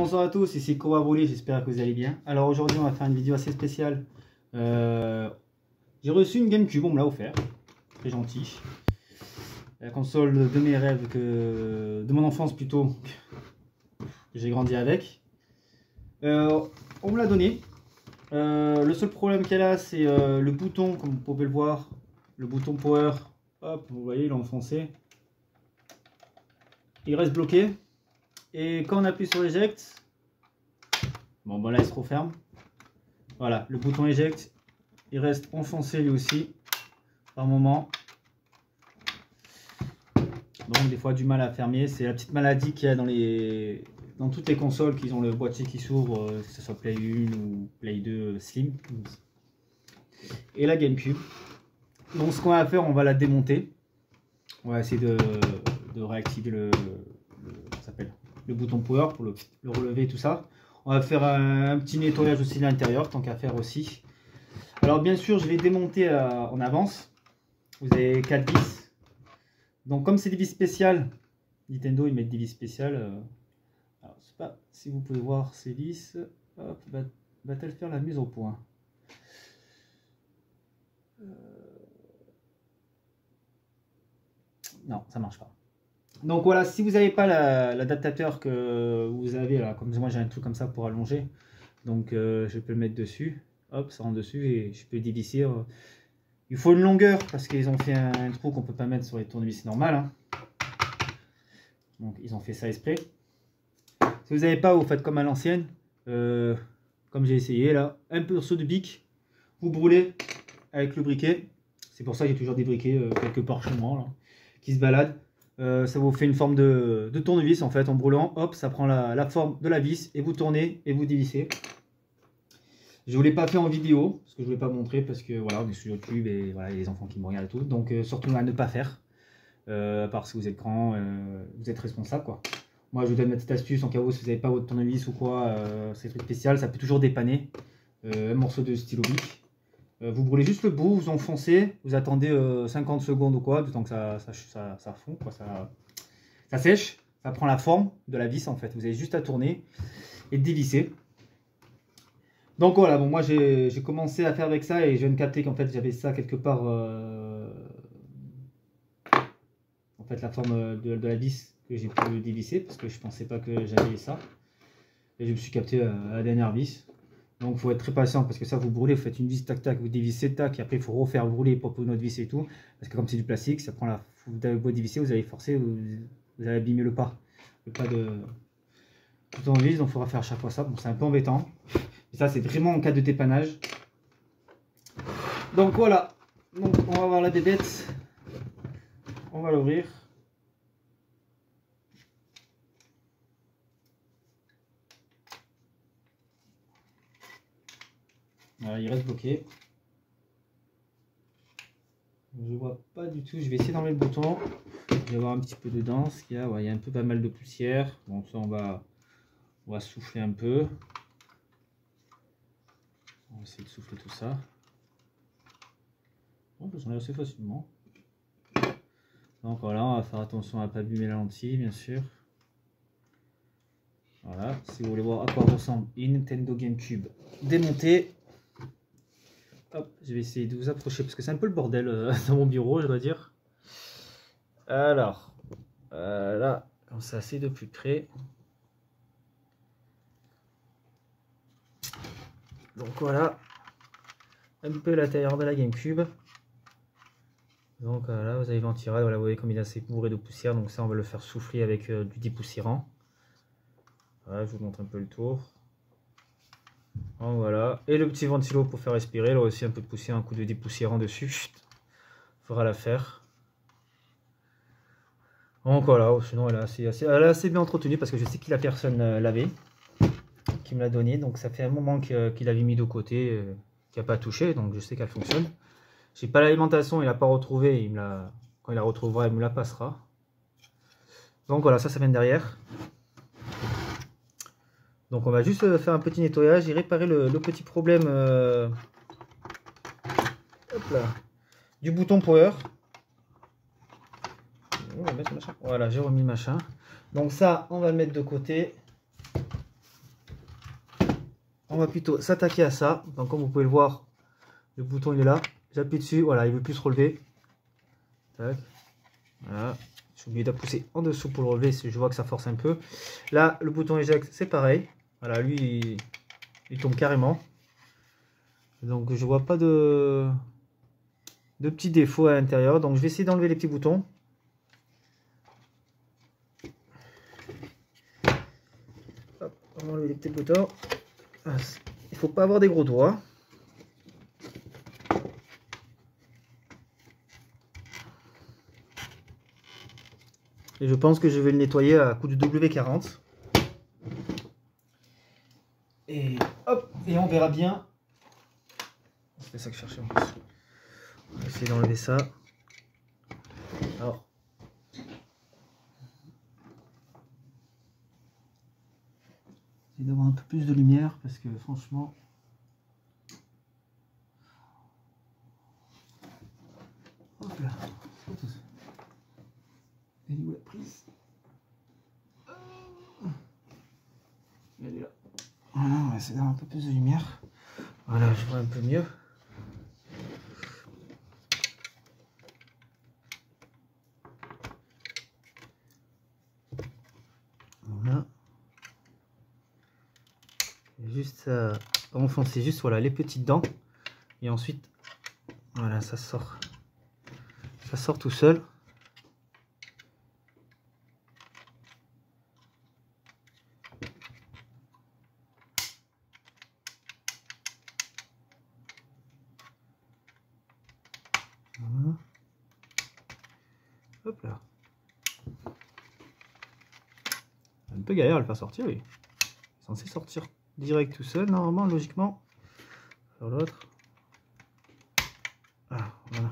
bonsoir à tous, ici Koa Brûlé, j'espère que vous allez bien. Alors aujourd'hui on va faire une vidéo assez spéciale. J'ai reçu une GameCube, on me l'a offert, très gentil. La console de mes rêves, de mon enfance plutôt, que j'ai grandi avec. On me l'a donné. Le seul problème qu'elle a, c'est le bouton, comme vous pouvez le voir, le bouton power. Hop, vous voyez, il est enfoncé. Il reste bloqué. Et quand on appuie sur eject, bon ben là il se referme. Voilà, le bouton eject, il reste enfoncé lui aussi par moment. Donc des fois du mal à fermer. C'est la petite maladie qu'il y a dans toutes les consoles qui ont le boîtier qui s'ouvre, que ce soit Play 1 ou Play 2 Slim. Et la GameCube. Donc ce qu'on va faire, on va la démonter. On va essayer de réactiver le bouton power pour le relever, tout ça. On va faire un petit nettoyage aussi de l'intérieur, tant qu'à faire aussi. Alors bien sûr, je vais démonter en avance. Vous avez 4 vis. Donc comme c'est des vis spéciales, Nintendo ils mettent des vis spéciales. Alors je sais pas si vous pouvez voir ces vis. Hop, va-t-elle faire la mise au point? Non, ça marche pas. Donc voilà, si vous n'avez pas l'adaptateur que vous avez là, comme moi j'ai un truc comme ça pour allonger, donc je peux le mettre dessus, hop, ça rentre dessus et je peux dévisser. Il faut une longueur parce qu'ils ont fait un trou qu'on peut pas mettre sur les tournevis normales. Hein. Donc ils ont fait ça exprès. Si vous n'avez pas, vous faites comme à l'ancienne, comme j'ai essayé là, un peu de bic, vous brûlez avec le briquet. C'est pour ça qu'il y a toujours des briquets quelque part chez moi là, qui se baladent. Ça vous fait une forme de tournevis en fait, en brûlant, hop, ça prend la forme de la vis et vous tournez et vous dévissez. Je ne vous l'ai pas fait en vidéo, parce que je ne voulais pas montrer, parce que voilà, on est sur YouTube et voilà, il y a les enfants qui me regardent et tout. Donc surtout à ne pas faire, à part si vous êtes grand, vous êtes responsable quoi. Moi je vous donne ma petite astuce en cas où si vous n'avez pas votre tournevis ou quoi, c'est un truc spécial, ça peut toujours dépanner. Un morceau de stylo bic. Vous brûlez juste le bout, vous enfoncez, vous attendez 50 secondes ou quoi, du temps que ça fond, quoi, ça sèche, ça prend la forme de la vis en fait. Vous avez juste à tourner et dévisser. Donc voilà, bon moi j'ai commencé à faire avec ça et je viens de capter qu'en fait j'avais ça quelque part, en fait la forme de la vis que j'ai pu dévisser parce que je pensais pas que j'avais ça. Et je me suis capté à la dernière vis. Donc il faut être très patient parce que ça vous brûlez, vous faites une vis tac tac, vous dévissez tac et après il faut refaire brûler pour une autre vis et tout. Parce que comme c'est du plastique, ça prend la. Vous avez beau dévisser, vous allez forcer, vous allez abîmer le pas. Le pas de tout en vis, donc il faudra faire à chaque fois ça. Bon, c'est un peu embêtant. Et ça c'est vraiment en cas de dépannage. Donc voilà. Donc on va voir la bébête. On va l'ouvrir. Voilà, il reste bloqué. Je vois pas du tout. Je vais essayer d'enlever le bouton. Je vais voir un petit peu dedans ce qu'il y a. Ouais, il y a un peu pas mal de poussière. Bon, ça on va souffler un peu. On va essayer de souffler tout ça. Bon, ça s'enlève assez facilement. Donc voilà, on va faire attention à ne pas abîmer la lentille, bien sûr. Voilà, si vous voulez voir à quoi ressemble une Nintendo GameCube démontée. Hop, je vais essayer de vous approcher parce que c'est un peu le bordel dans mon bureau, je dois dire. Alors, là, comme ça, c'est de plus près. Donc voilà, un peu l'intérieur de la GameCube. Donc là, vous avez le ventirad, voilà, vous voyez comme il est assez bourré de poussière. Donc ça, on va le faire souffler avec du dépoussiérant. Voilà, je vous montre un peu le tour. Donc voilà, et le petit ventilo pour faire respirer, là aussi un peu de poussière, un coup de dépoussiérant dessus, chut, fera l'affaire. Donc voilà, sinon elle est assez bien entretenue parce que je sais que la personne l'avait, qui me l'a donné, donc ça fait un moment qu'il avait mis de côté, qu'il n'a pas touché, donc je sais qu'elle fonctionne. J'ai pas l'alimentation, il n'a pas retrouvé, quand il la retrouvera, il me la passera. Donc voilà, ça vient derrière. Donc on va juste faire un petit nettoyage et réparer le petit problème hop là, du bouton power. Voilà, j'ai remis le machin. Donc ça, on va le mettre de côté. on va plutôt s'attaquer à ça. Donc comme vous pouvez le voir, le bouton il est là. J'appuie dessus, voilà, il veut plus se relever. Tac. Voilà. Je suis obligé de pousser en dessous pour le relever si je vois que ça force un peu. Là, le bouton éjecte, c'est pareil. Voilà, lui, il tombe carrément. Donc je vois pas de petits défauts à l'intérieur. Donc je vais essayer d'enlever les petits boutons. Hop, on va enlever les petits boutons. Il faut pas avoir des gros doigts. Et je pense que je vais le nettoyer à coup de W40. Et hop, et on verra bien. C'est ça que je cherchais en plus. On va essayer d'enlever ça. Alors. Essayer d'avoir un peu plus de lumière parce que franchement. Hop là. Elle est où la prise? Elle est là. Voilà, on va essayer d'avoir un peu plus de lumière. Voilà, je vois un peu mieux. Voilà. Juste à enfoncer juste voilà les petites dents. Et ensuite, voilà, ça sort. Ça sort tout seul. Voilà. Hop là. Un peu galère à le faire sortir, lui. Il est censé sortir direct tout seul, normalement, logiquement. Sur l'autre. Ah, voilà.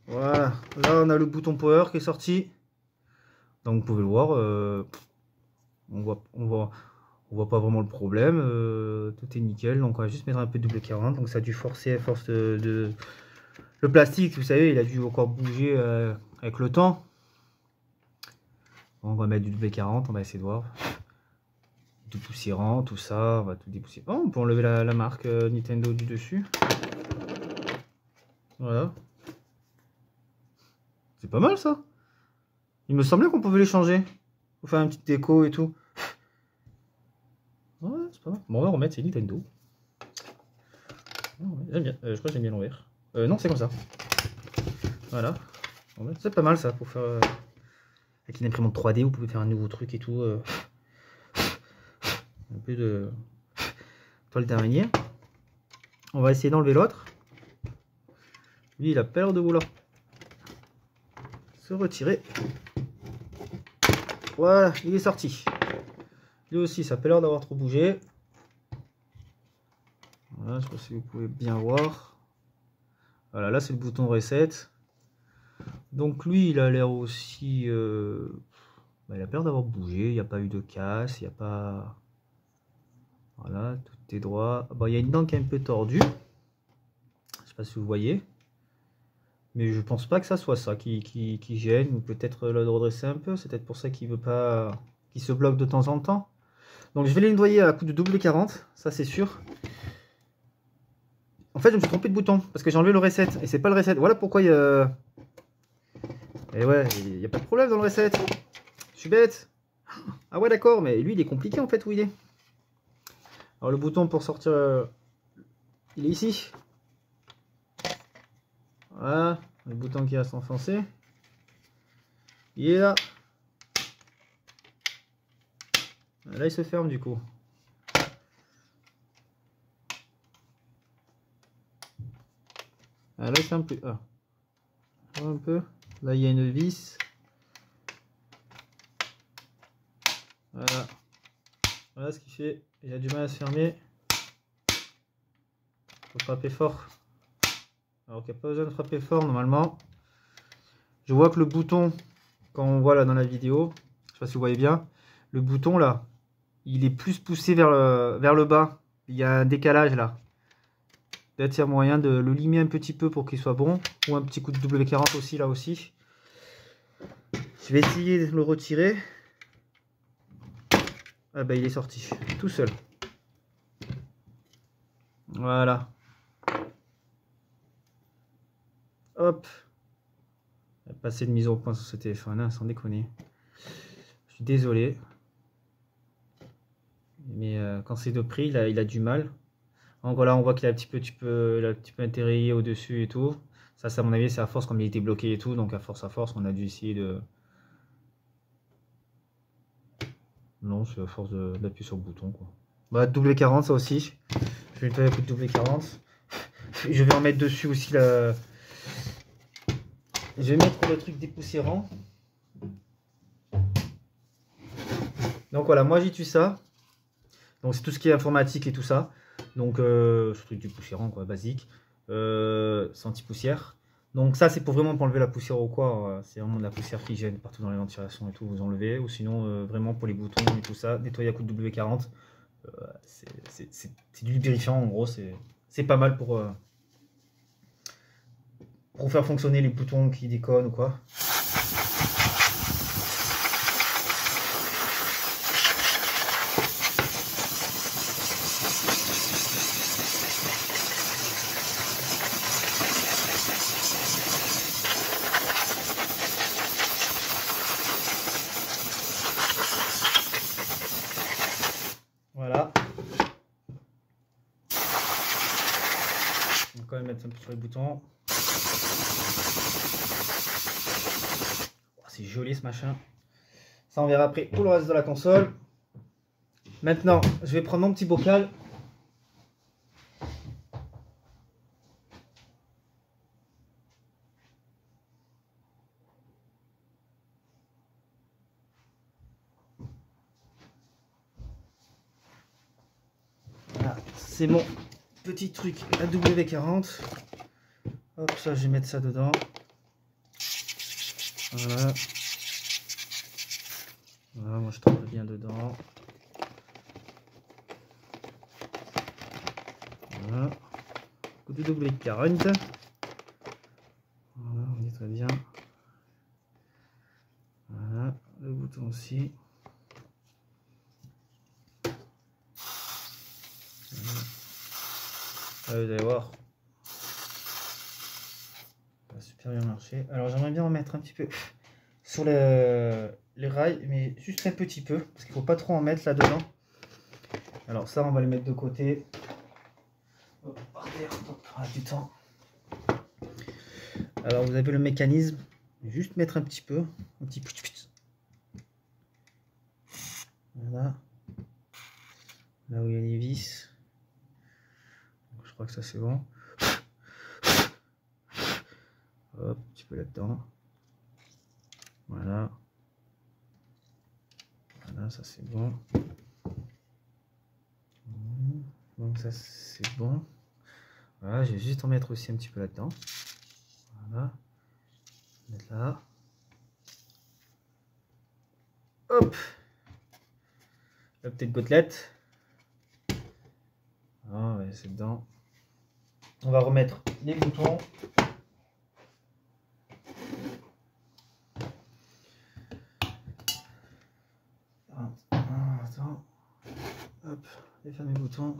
Voilà. Là, on a le bouton power qui est sorti. Donc, vous pouvez le voir. On voit pas vraiment le problème. Tout est nickel. Donc, on va juste mettre un peu de W40. Donc, ça a dû forcer à force de... Le plastique, vous savez, il a dû encore bouger avec le temps. On va mettre du W40, on va essayer de voir. Du poussiérant, tout ça, on va tout dépoussiérer. Oh, on peut enlever la marque Nintendo du dessus. Voilà. C'est pas mal ça. Il me semblait qu'on pouvait les changer. Pour faire une petite déco et tout. Ouais, c'est pas mal. Bon, on va remettre, c'est Nintendo. J'aime bien, je crois que j'aime bien l'envers. Non, c'est comme ça. Voilà. C'est pas mal ça pour faire... avec une imprimante 3D, vous pouvez faire un nouveau truc et tout. Un peu de toile d'araignée. On va essayer d'enlever l'autre. Lui, il a pas l'air de vouloir se retirer. Voilà, il est sorti. Lui aussi, ça a pas l'air d'avoir trop bougé. Voilà, je sais pas si vous pouvez bien voir. Voilà, là c'est le bouton reset. Donc lui, il a l'air aussi... il a peur d'avoir bougé, il n'y a pas eu de casse, il n'y a pas... Voilà, tout est droit. Bon, il y a une dent qui est un peu tordue. Je sais pas si vous voyez. Mais je pense pas que ça soit ça qui gêne. Ou peut-être le redresser un peu. C'est peut-être pour ça qu'il veut pas... qu'il se bloque de temps en temps. Donc je vais les nettoyer à coup de W40, ça c'est sûr. En fait, je me suis trompé de bouton parce que j'ai enlevé le reset et c'est pas le reset. Voilà pourquoi il y a... Et ouais, il n'y a pas de problème dans le reset. Je suis bête. Ah ouais, d'accord, mais lui il est compliqué en fait où il est. Alors le bouton pour sortir, il est ici. Voilà, le bouton qui reste enfoncé. Il est là. Là il se ferme du coup. Ah, là il ferme plus. Ah. Un peu. Là il y a une vis. Voilà. Voilà ce qu'il fait. Il a du mal à se fermer. Faut frapper fort. Alors qu'il n'y a pas besoin de frapper fort normalement. Je vois que le bouton, quand on voit là dans la vidéo, je sais pas si vous voyez bien, le bouton là, il est plus poussé vers le bas. Il y a un décalage là. Peut-être il y a moyen de le limer un petit peu pour qu'il soit bon. Ou un petit coup de W40 aussi là aussi. Je vais essayer de le retirer. ah bah il est sorti tout seul. Voilà. Hop. Passer de mise au point sur ce téléphone, hein, sans déconner. Je suis désolé. Mais quand c'est de prix, il a du mal. Donc voilà, on voit qu'il a un petit peu atterri au-dessus et tout. Ça, à mon avis, c'est à force comme il était bloqué et tout. Donc à force, on a dû essayer de... Non, c'est à force d'appuyer sur le bouton, quoi. Bah, W40, ça aussi. Je vais nettoyer avec le W40. Je vais en mettre dessus aussi la... Je vais mettre le truc dépoussiérant. Donc voilà, moi j'utilise ça. Donc c'est tout ce qui est informatique et tout ça. Donc ce truc dépoussiérant, quoi, basique. C'est anti-poussière. Donc ça c'est pour vraiment pour enlever la poussière ou quoi. C'est vraiment de la poussière qui gêne partout dans les ventilations et tout, vous enlevez. Ou sinon vraiment pour les boutons et tout ça, nettoyer à coup de W40. C'est du lubrifiant en gros, c'est pas mal pour faire fonctionner les boutons qui déconnent ou quoi. Voilà. On va quand même mettre un peu sur les boutons. Oh, c'est joli ce machin. Ça on verra après pour le reste de la console. Maintenant, je vais prendre mon petit bocal. Voilà, c'est mon petit truc AW40. Hop, ça je vais mettre ça dedans. Voilà. Voilà, moi je trempe bien dedans. Voilà. Côté W40. Voilà, on est très bien. Voilà, le bouton aussi. Voilà. Ah, vous allez voir. Ça a super bien marché. Alors j'aimerais bien en mettre un petit peu sur les rails, mais juste un petit peu, parce qu'il ne faut pas trop en mettre là-dedans. Alors ça, on va les mettre de côté. Hop, par terre, on a du temps. Alors vous avez le mécanisme, juste mettre un petit peu, un petit peu. Voilà. Là où il y a les vis. Donc, je crois que ça c'est bon. Hop, un petit peu là-dedans. Voilà. Voilà, ça c'est bon. Donc ça c'est bon. Voilà, je vais juste en mettre aussi un petit peu là-dedans. Voilà. Mettre là. Hop. La petite gouttelette. Ah ouais, c'est dedans. On va remettre les boutons. Attends. Hop, je vais faire mes boutons.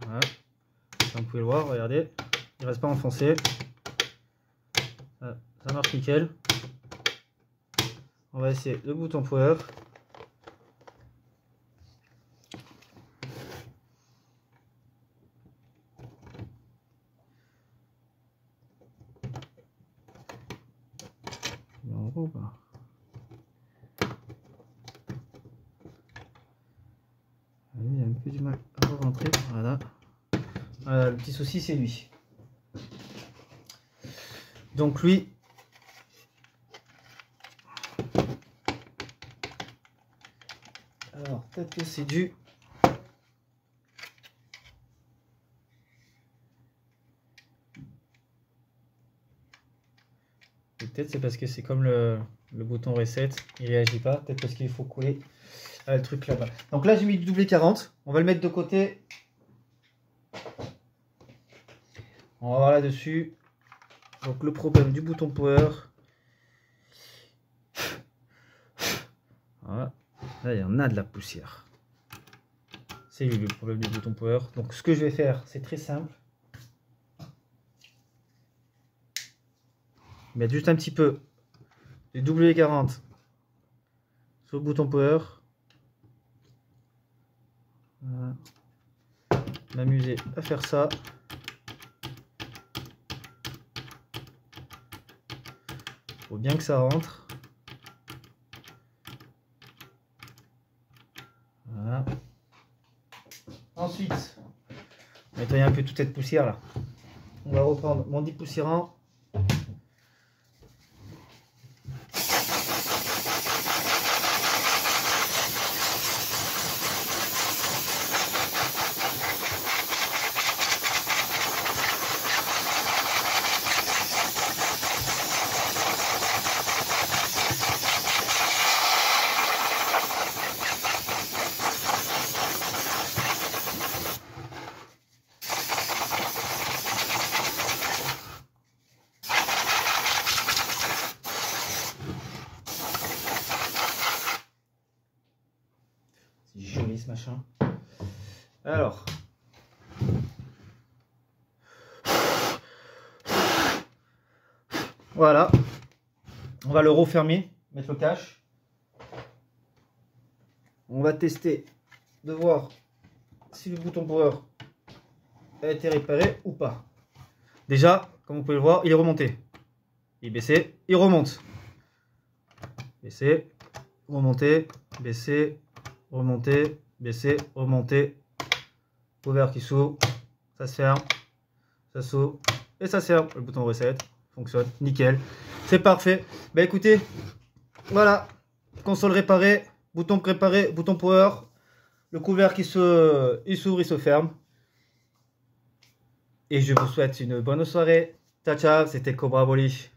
Voilà. Comme vous pouvez le voir, regardez, il reste pas enfoncé. Ça marche nickel. On va essayer le bouton power. En gros, bah. Il y a un peu du mal à rentrer. Voilà. Voilà, le petit souci, c'est lui. Donc lui, alors peut-être que c'est dû. Peut-être c'est parce que c'est comme le bouton reset, il réagit pas. Peut-être parce qu'il faut couler le truc là-bas. Donc là, j'ai mis du W40. On va le mettre de côté. On va voir là-dessus. Donc le problème du bouton power. Voilà. Là, il y en a de la poussière. C'est lui le problème du bouton power. Donc ce que je vais faire, c'est très simple. Mettre juste un petit peu du W40 sur le bouton power. Voilà. M'amuser à faire ça. Faut bien que ça rentre. Voilà. Ensuite, nettoyer un peu toute cette poussière là. On va reprendre mon dépoussiérant. Joli ce machin. Alors, voilà, on va le refermer, mettre le cache. On va tester de voir si le bouton power a été réparé ou pas. Déjà, comme vous pouvez le voir, il est remonté. Il est baissé, il remonte. Baissé, remonter, baisser, remonter, baisser, remonter. Ouvert qui s'ouvre, ça se ferme, ça s'ouvre et ça se ferme. Le bouton reset fonctionne nickel. C'est parfait. Bah écoutez, voilà, console réparée, bouton préparé, bouton power, le couvert qui s'ouvre, il se ferme. Et je vous souhaite une bonne soirée. Ciao ciao, c'était Cobra Bolly.